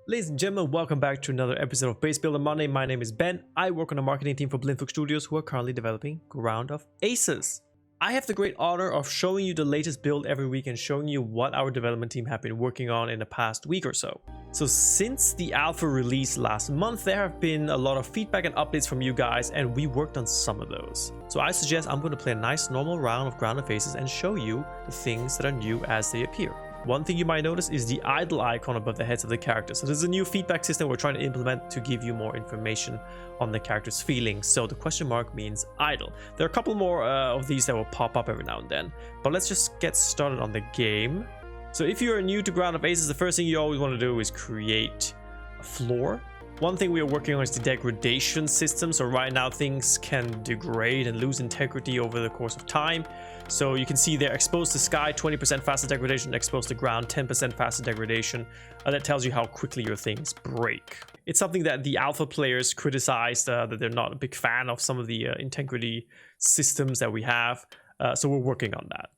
Ladies and gentlemen, welcome back to another episode of Base Builder Monday. My name is Ben. I work on the marketing team for Blindfoot Studios, who are currently developing Ground of Aces. I have the great honor of showing you the latest build every week and showing you what our development team have been working on in the past week or so. So since the alpha release last month, there have been a lot of feedback and updates from you guys, and we worked on some of those. So I suggest I'm going to play a nice normal round of Ground of Aces and show you the things that are new as they appear. One thing you might notice is the idle icon above the heads of the characters. So this is a new feedback system we're trying to implement to give you more information on the character's feelings. So the question mark means idle. There are a couple more of these that will pop up every now and then. But let's just get started on the game. So if you're new to Ground of Aces, the first thing you always want to do is create a floor. One thing we are working on is the degradation system. So right now things can degrade and lose integrity over the course of time. So you can see they're exposed to sky, 20% faster degradation, exposed to ground, 10% faster degradation. That tells you how quickly your things break. It's something that the alpha players criticized, that they're not a big fan of some of the integrity systems that we have. So we're working on that.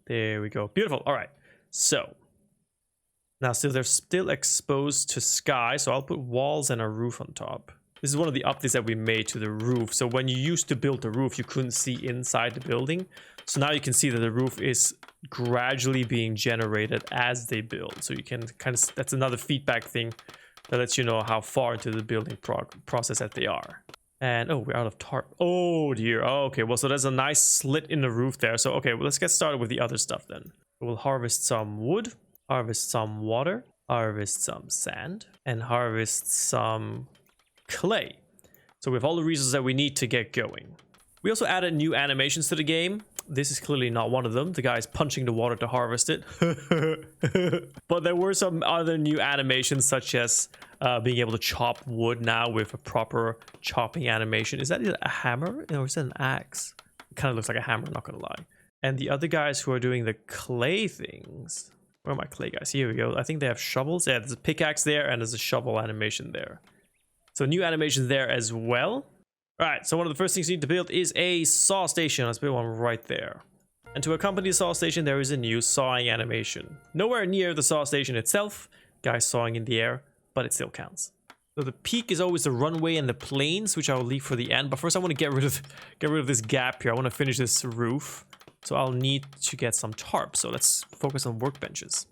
There we go. Beautiful. All right. So now, so they're still exposed to sky, so I'll put walls and a roof on top. This is one of the updates that we made to the roof. So when you used to build the roof, you couldn't see inside the building. So now you can see that the roof is gradually being generated as they build. So you can kind of, that's another feedback thing that lets you know how far into the building process that they are. And, oh, we're out of tarp. Oh, dear. Oh, okay, well, so there's a nice slit in the roof there. So, okay, well, let's get started with the other stuff then. We'll harvest some wood. Harvest some water, harvest some sand, and harvest some clay. So we have all the resources that we need to get going. We also added new animations to the game. This is clearly not one of them. The guy's punching the water to harvest it. But there were some other new animations, such as being able to chop wood now with a proper chopping animation. Is that a hammer or is that an axe? It kind of looks like a hammer, not gonna lie. And the other guys who are doing the clay things, where are my clay guys? Here we go. I think they have shovels. Yeah, there's a pickaxe there and there's a shovel animation there. So new animations there as well. All right, so one of the first things you need to build is a saw station. Let's build one right there. And to accompany the saw station, there is a new sawing animation. Nowhere near the saw station itself. Guys sawing in the air, but it still counts. So the peak is always the runway and the planes, which I will leave for the end. But first I want to get rid of this gap here. I want to finish this roof. So I'll need to get some tarp. So let's focus on workbenches.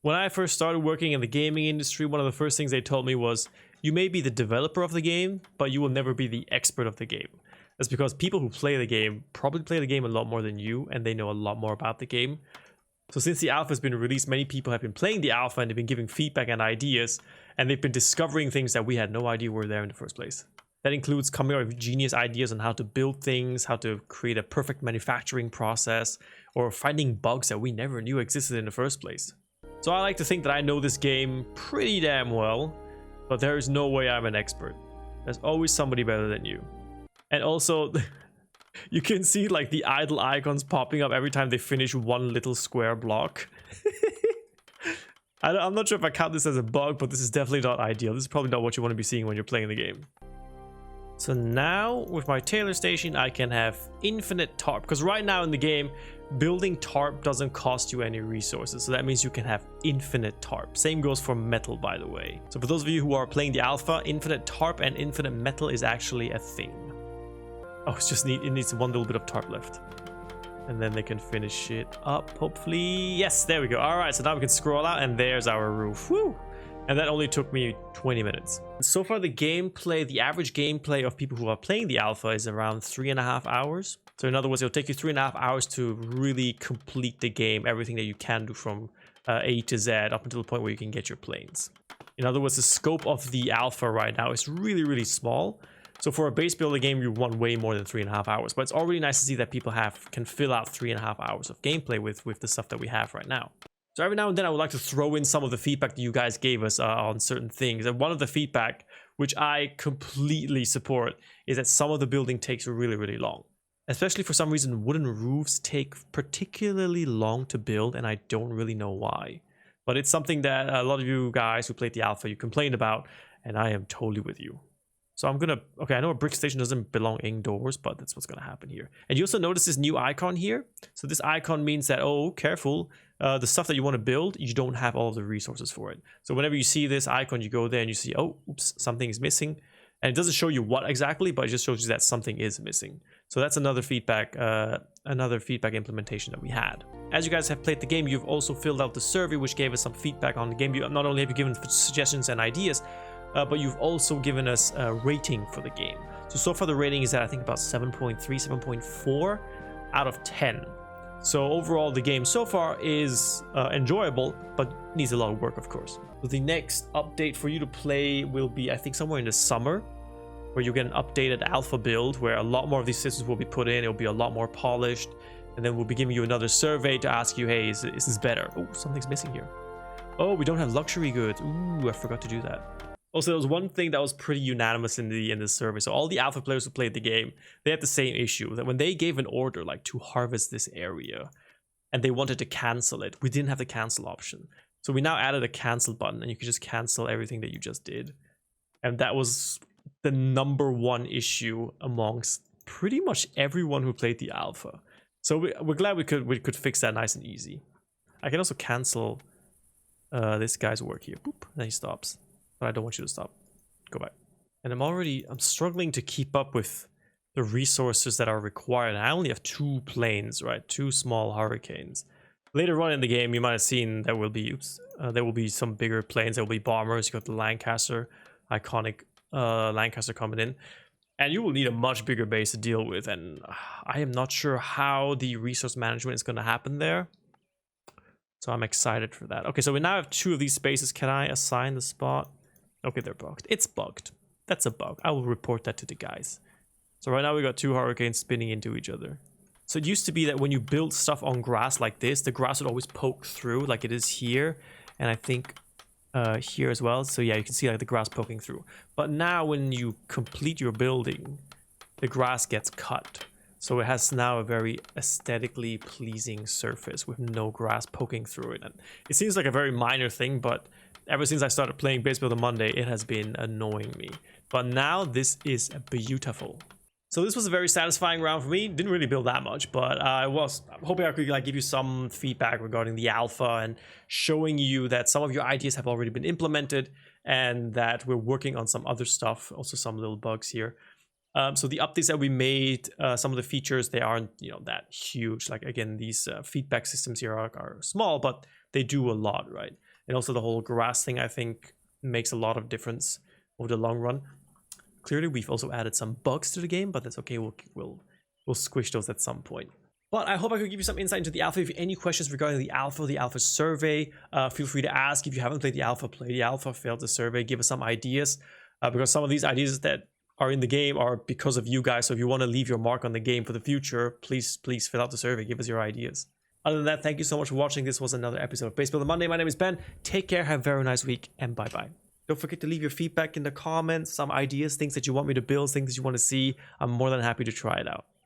When I first started working in the gaming industry, one of the first things they told me was, you may be the developer of the game, but you will never be the expert of the game. That's because people who play the game probably play the game a lot more than you, and they know a lot more about the game. So since the alpha has been released, many people have been playing the alpha and they've been giving feedback and ideas, and they've been discovering things that we had no idea were there in the first place. That includes coming up with genius ideas on how to build things, how to create a perfect manufacturing process, or finding bugs that we never knew existed in the first place. So I like to think that I know this game pretty damn well, but there is no way I'm an expert. There's always somebody better than you. And also, you can see like the idle icons popping up every time they finish one little square block. I'm not sure if I count this as a bug, but this is definitely not ideal. This is probably not what you want to be seeing when you're playing the game. So now with my tailor station, I can have infinite tarp, because right now in the game, building tarp doesn't cost you any resources. So that means you can have infinite tarp. Same goes for metal, by the way. So for those of you who are playing the alpha, infinite tarp and infinite metal is actually a thing. Oh, it needs one little bit of tarp left. And then they can finish it up, hopefully. Yes, there we go. All right, so now we can scroll out and there's our roof. Woo! And that only took me 20 minutes. So far, the average gameplay of people who are playing the alpha is around 3.5 hours. So in other words, it'll take you 3.5 hours to really complete the game, everything that you can do from A to Z up until the point where you can get your planes. In other words, the scope of the alpha right now is really, really small. So for a base builder game, you want way more than 3.5 hours. But it's already nice to see that people can fill out 3.5 hours of gameplay with the stuff that we have right now. So every now and then I would like to throw in some of the feedback that you guys gave us on certain things. And one of the feedback, which I completely support, is that some of the building takes really, really long. Especially for some reason, wooden roofs take particularly long to build, and I don't really know why. But it's something that a lot of you guys who played the alpha, you complained about, and I am totally with you. So I'm gonna, okay, I know a brick station doesn't belong indoors, but that's what's gonna happen here. And you also notice this new icon here. So this icon means that, oh, careful, the stuff that you want to build, you don't have all of the resources for it. So whenever you see this icon, you go there and you see, oh, oops, something is missing. And it doesn't show you what exactly, but it just shows you that something is missing. So that's another feedback implementation that we had. As you guys have played the game, you've also filled out the survey, which gave us some feedback on the game. Not only have you given suggestions and ideas, but you've also given us a rating for the game. So far the rating is at, I think, about 7.3, 7.4 out of 10. So overall, the game so far is enjoyable, but needs a lot of work, of course. So the next update for you to play will be, I think, somewhere in the summer, where you get an updated alpha build, where a lot more of these systems will be put in. It'll be a lot more polished, and then we'll be giving you another survey to ask you, hey, is this better? Oh, something's missing here. Oh, we don't have luxury goods. Ooh, I forgot to do that. Also, there was one thing that was pretty unanimous in the survey. So all the alpha players who played the game, they had the same issue, that when they gave an order like to harvest this area and they wanted to cancel it, we didn't have the cancel option. So we now added a cancel button, and you can just cancel everything that you just did. And that was the #1 issue amongst pretty much everyone who played the alpha. So we're glad we could fix that nice and easy. I can also cancel this guy's work here. Boop, then he stops. But I don't want you to stop. Go back. And I'm struggling to keep up with the resources that are required. I only have 2 planes, right? 2 small hurricanes. Later on in the game, you might have seen there will be some bigger planes. There will be bombers. You got the Lancaster, iconic Lancaster coming in, and you will need a much bigger base to deal with. And I am not sure how the resource management is going to happen there. So I'm excited for that. Okay, so we now have 2 of these spaces. Can I assign the spot? Okay, they're bugged. It's bugged. That's a bug. I will report that to the guys. So right now we got 2 hurricanes spinning into each other. So it used to be that when you build stuff on grass like this, the grass would always poke through like it is here. And I think here as well. So yeah, you can see like the grass poking through. But now when you complete your building, the grass gets cut. So it has now a very aesthetically pleasing surface with no grass poking through it. And it seems like a very minor thing, but ever since I started playing Base Builder Monday, it has been annoying me. But now this is beautiful. So this was a very satisfying round for me. Didn't really build that much, but I was hoping I could like give you some feedback regarding the alpha and showing you that some of your ideas have already been implemented and that we're working on some other stuff, also some little bugs here. So the updates that we made, some of the features, they aren't, that huge. Like again, these feedback systems here are small, but they do a lot, right? And also the whole grass thing, I think, makes a lot of difference over the long run. Clearly, we've also added some bugs to the game, but that's okay. We'll squish those at some point. But I hope I could give you some insight into the alpha. If you have any questions regarding the alpha survey, feel free to ask. If you haven't played the alpha, play the alpha, failed the survey, give us some ideas. Because some of these ideas that are in the game are because of you guys. So if you want to leave your mark on the game for the future, please fill out the survey. Give us your ideas. Other than that, thank you so much for watching. This was another episode of Base Builder Monday. My name is Ben. Take care. Have a very nice week, and bye-bye. Don't forget to leave your feedback in the comments, some ideas, things that you want me to build, things that you want to see. I'm more than happy to try it out.